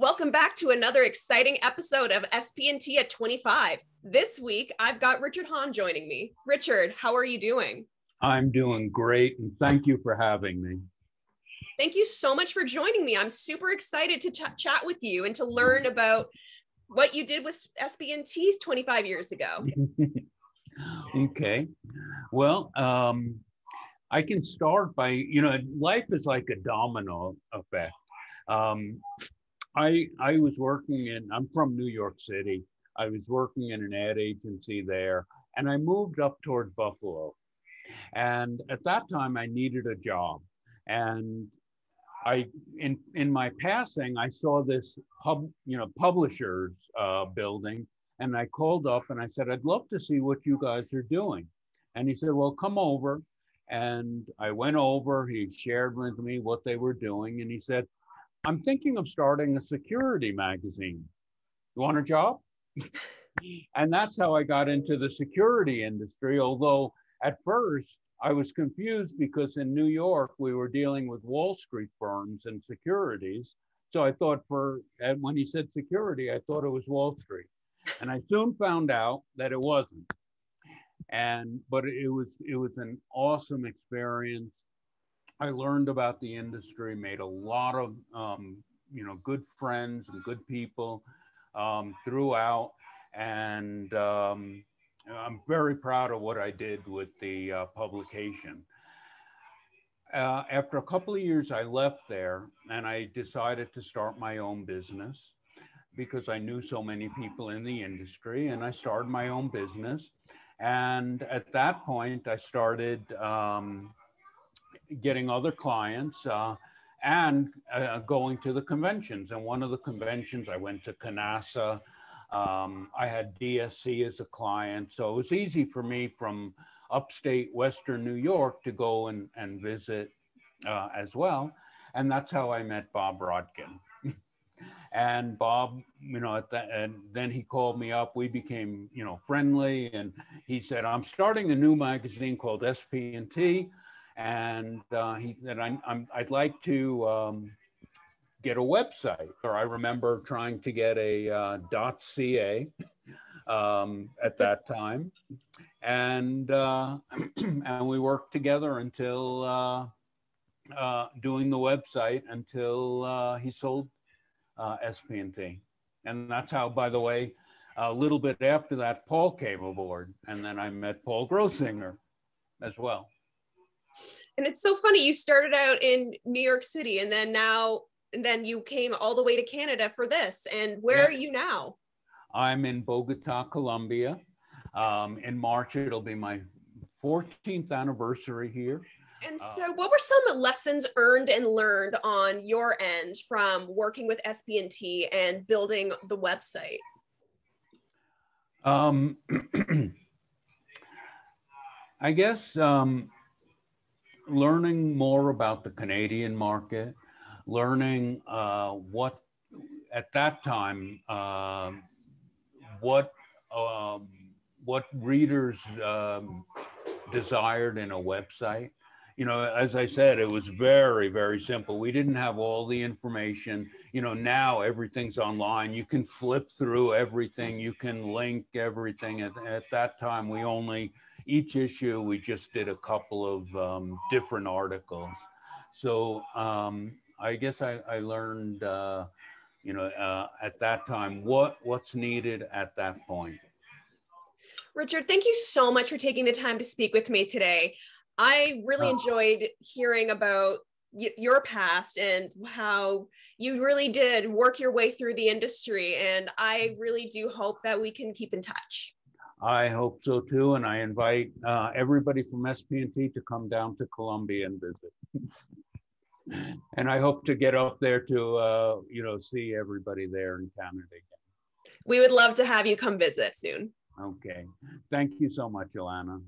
Welcome back to another exciting episode of SP&T at 25. This week, I've got Richard Hahn joining me. Richard, how are you doing? I'm doing great, and thank you for having me. Thank you so much for joining me. I'm super excited to chat with you and to learn about what you did with SP&T's 25 years ago. Okay. Well, I can start by, life is like a domino effect. I was working I'm from New York City. I was working in an ad agency there, and I moved up toward Buffalo. And at that time, I needed a job. And in my passing, I saw this publishers building, and I called up and I said, I'd love to see what you guys are doing. And he said, well, come over. And I went over, he shared with me what they were doing. And he said, I'm thinking of starting a security magazine. You want a job? And that's how I got into the security industry. Although at first I was confused because in New York, we were dealing with Wall Street firms and securities. So I thought when he said security, I thought it was Wall Street. And I soon found out that it wasn't. But it was an awesome experience. I learned about the industry, made a lot of good friends and good people throughout, and I'm very proud of what I did with the publication. After a couple of years, I left there and I decided to start my own business because I knew so many people in the industry, and I started my own business. And at that point, I started getting other clients and going to the conventions. And one of the conventions, I went to Canassa. I had DSC as a client. So it was easy for me from upstate Western New York to go and visit as well. And that's how I met Bob Rodkin. And Bob, and then he called me up. We became, friendly. And he said, I'm starting a new magazine called SP&T. And he said, I'd like to get a website. Or I remember trying to get a .ca at that time. And we worked together until doing the website until he sold SP&T. And that's how, by the way, a little bit after that, Paul came aboard. And then I met Paul Grossinger as well. And it's so funny, you started out in New York City and then you came all the way to Canada for this. And where are you now? I'm in Bogota, Colombia. In March, it'll be my 14th anniversary here. And so what were some lessons earned and learned on your end from working with SP&T and building the website? I guess learning more about the Canadian market, learning what at that time, what readers desired in a website. As I said, it was very, very simple. We didn't have all the information. Now everything's online. You can flip through everything. You can link everything. At that time, each issue, we just did a couple of different articles. So I guess I learned, at that time, what's needed at that point. Richard, thank you so much for taking the time to speak with me today. I really enjoyed hearing about your past and how you really did work your way through the industry. And I really do hope that we can keep in touch. I hope so too. And I invite everybody from SP&T to come down to Colombia and visit. And I hope to get up there to, see everybody there in Canada again. We would love to have you come visit soon. Okay. Thank you so much, Ilana.